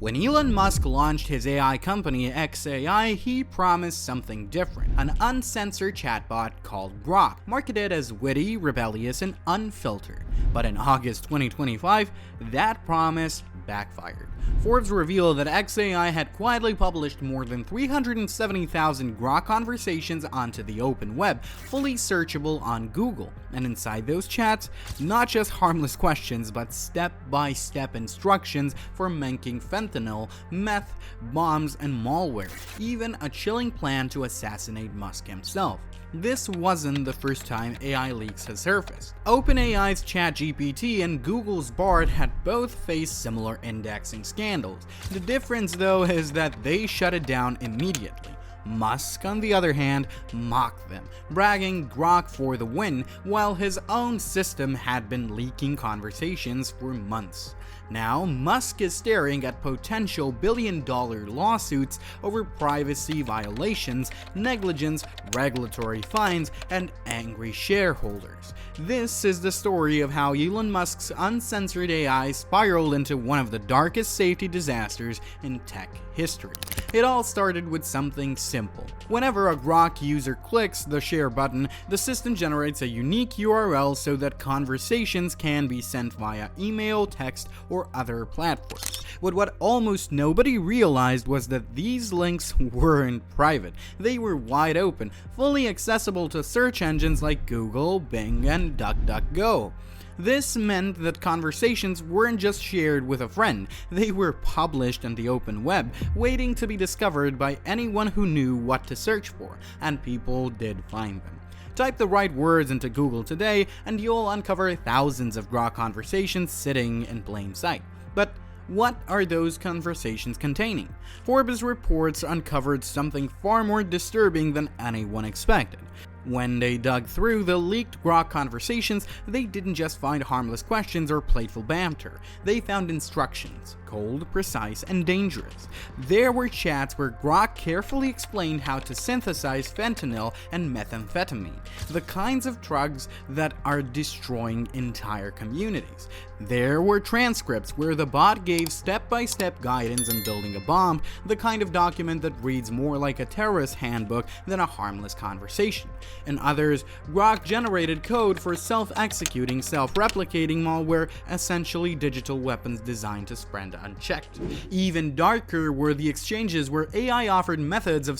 When Elon Musk launched his AI company XAI, he promised something different, an uncensored chatbot called Grok, marketed as witty, rebellious, and unfiltered. But in August 2025, that promise backfired. Forbes revealed that XAI had quietly published more than 370,000 Grok conversations onto the open web, fully searchable on Google. And inside those chats, not just harmless questions, but step-by-step instructions for making fentanyl, meth, bombs, and malware, even a chilling plan to assassinate Musk himself. This wasn't the first time AI leaks have surfaced. OpenAI's ChatGPT and Google's Bard had both faced similar indexing scandals. The difference, though, is that they shut it down immediately. Musk, on the other hand, mocked them, bragging Grok for the win, while his own system had been leaking conversations for months. Now, Musk is staring at potential billion-dollar lawsuits over privacy violations, negligence, regulatory fines, and angry shareholders. This is the story of how Elon Musk's uncensored AI spiraled into one of the darkest safety disasters in tech history. It all started with something simple. Whenever a Grok user clicks the share button, the system generates a unique URL so that conversations can be sent via email, text, or other platforms. But what almost nobody realized was that these links weren't private. They were wide open, fully accessible to search engines like Google, Bing, and DuckDuckGo. This meant that conversations weren't just shared with a friend, they were published on the open web, waiting to be discovered by anyone who knew what to search for, and people did find them. Type the right words into Google today, and you'll uncover thousands of Grok conversations sitting in plain sight. But what are those conversations containing? Forbes reports uncovered something far more disturbing than anyone expected. When they dug through the leaked Grok conversations, they didn't just find harmless questions or playful banter. They found instructions, cold, precise, and dangerous. There were chats where Grok carefully explained how to synthesize fentanyl and methamphetamine, the kinds of drugs that are destroying entire communities. There were transcripts where the bot gave step-by-step guidance on building a bomb, the kind of document that reads more like a terrorist handbook than a harmless conversation. In others, Grok generated code for self-executing, self-replicating malware, essentially digital weapons designed to spread unchecked. Even darker were the exchanges where AI offered methods of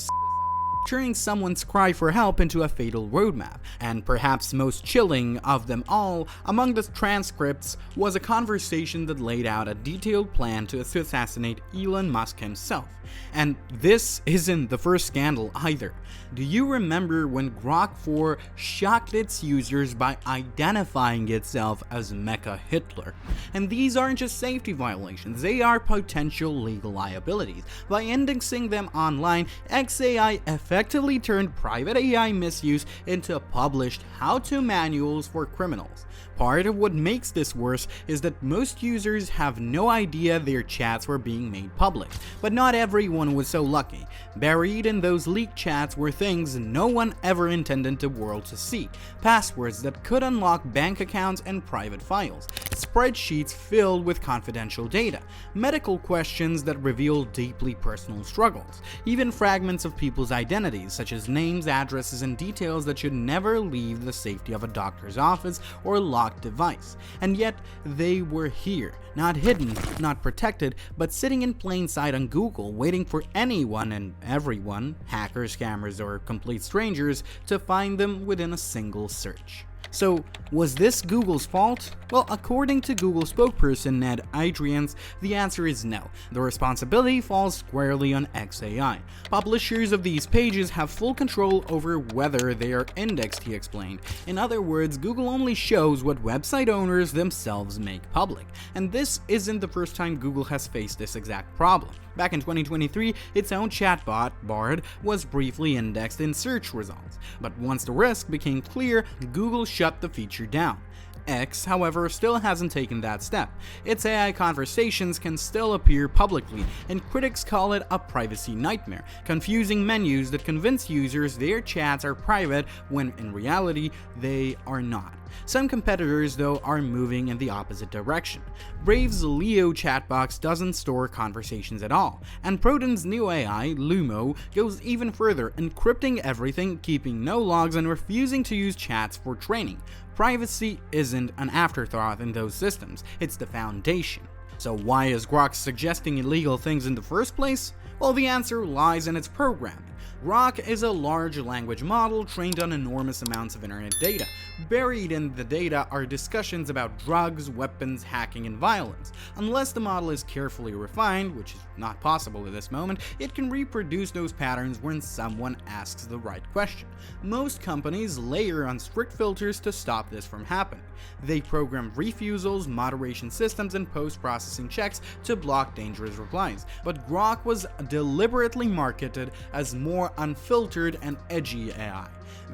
turning someone's cry for help into a fatal roadmap. And perhaps most chilling of them all, among the transcripts was a conversation that laid out a detailed plan to assassinate Elon Musk himself. And this isn't the first scandal either. Do you remember when Grok 4 shocked its users by identifying itself as Mecha Hitler? And these aren't just safety violations, they are potential legal liabilities. By indexing them online, XAI effectively turned private AI misuse into published how-to manuals for criminals. Part of what makes this worse is that most users have no idea their chats were being made public, but not everyone was so lucky. Buried in those leaked chats were things no one ever intended the world to see, passwords that could unlock bank accounts and private files, spreadsheets filled with confidential data, medical questions that reveal deeply personal struggles, even fragments of people's identities such as names, addresses, and details that should never leave the safety of a doctor's office or locked device. And yet, they were here, not hidden, not protected, but sitting in plain sight on Google, waiting for anyone and everyone, hackers, scammers, or complete strangers, to find them within a single search. So, was this Google's fault? Well, according to Google spokesperson Ned Adrians, the answer is no. The responsibility falls squarely on XAI. Publishers of these pages have full control over whether they are indexed, he explained. In other words, Google only shows what website owners themselves make public. And this isn't the first time Google has faced this exact problem. Back in 2023, its own chatbot, Bard, was briefly indexed in search results. But once the risk became clear, Google shut the feature down. X, however, still hasn't taken that step. Its AI conversations can still appear publicly, and critics call it a privacy nightmare, confusing menus that convince users their chats are private when in reality they are not. Some competitors, though, are moving in the opposite direction. Brave's Leo chatbox doesn't store conversations at all, and Proton's new AI, Lumo, goes even further, encrypting everything, keeping no logs, and refusing to use chats for training. Privacy isn't an afterthought in those systems, it's the foundation. So why is Grok suggesting illegal things in the first place? Well, the answer lies in its programming. Grok is a large language model trained on enormous amounts of internet data. Buried in the data are discussions about drugs, weapons, hacking, and violence. Unless the model is carefully refined, which is not possible at this moment, it can reproduce those patterns when someone asks the right question. Most companies layer on strict filters to stop this from happening. They program refusals, moderation systems, and post-processing checks to block dangerous replies. But Grok was deliberately marketed as more unfiltered and edgy AI.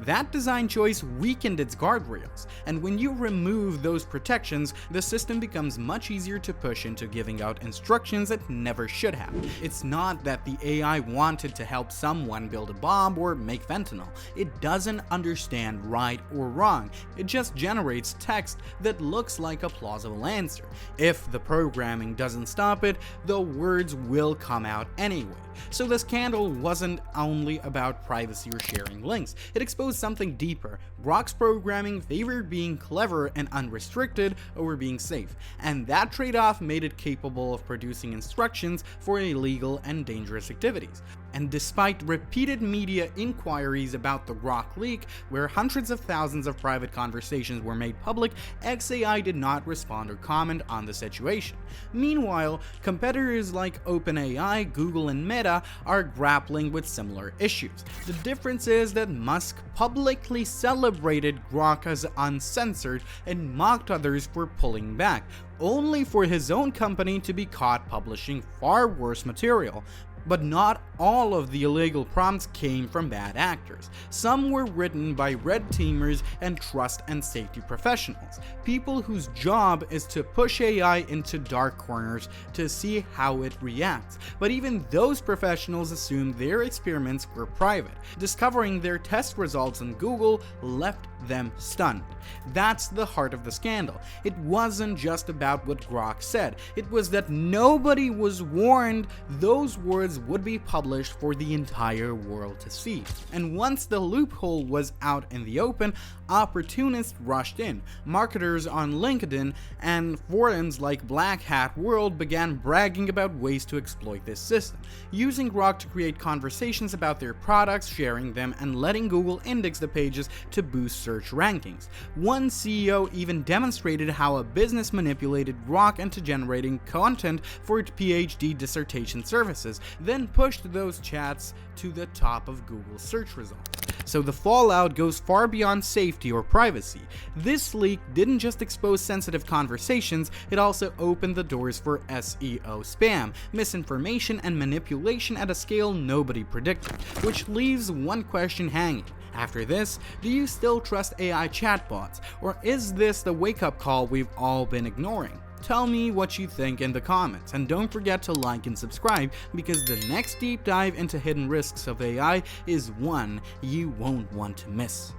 That design choice weakened its guardrails, and when you remove those protections, the system becomes much easier to push into giving out instructions it never should have. It's not that the AI wanted to help someone build a bomb or make fentanyl. It doesn't understand right or wrong. It just generates text that looks like a plausible answer. If the programming doesn't stop it, the words will come out anyway. So the scandal wasn't only about privacy or sharing links. It exposed something deeper. Grok's programming favored being clever and unrestricted over being safe, and that trade-off made it capable of producing instructions for illegal and dangerous activities. And despite repeated media inquiries about the Grok leak, where hundreds of thousands of private conversations were made public, XAI did not respond or comment on the situation. Meanwhile, competitors like OpenAI, Google, and Meta are grappling with similar issues. The difference is that Musk publicly celebrated Grok as uncensored and mocked others for pulling back, only for his own company to be caught publishing far worse material. But not all of the illegal prompts came from bad actors. Some were written by red teamers and trust and safety professionals, people whose job is to push AI into dark corners to see how it reacts. But even those professionals assumed their experiments were private. Discovering their test results on Google left them stunned. That's the heart of the scandal. It wasn't just about what Grok said. It was that nobody was warned those words would be published for the entire world to see. And once the loophole was out in the open, opportunists rushed in. Marketers on LinkedIn and forums like Black Hat World began bragging about ways to exploit this system, using Grok to create conversations about their products, sharing them, and letting Google index the pages to boost search rankings. One CEO even demonstrated how a business manipulated Grok into generating content for its PhD dissertation services, then pushed those chats to the top of Google's search results. So the fallout goes far beyond safety or privacy. This leak didn't just expose sensitive conversations, it also opened the doors for SEO spam, misinformation, and manipulation at a scale nobody predicted, which leaves one question hanging. After this, do you still trust AI chatbots, or is this the wake-up call we've all been ignoring? Tell me what you think in the comments, and don't forget to like and subscribe, because the next deep dive into hidden risks of AI is one you won't want to miss.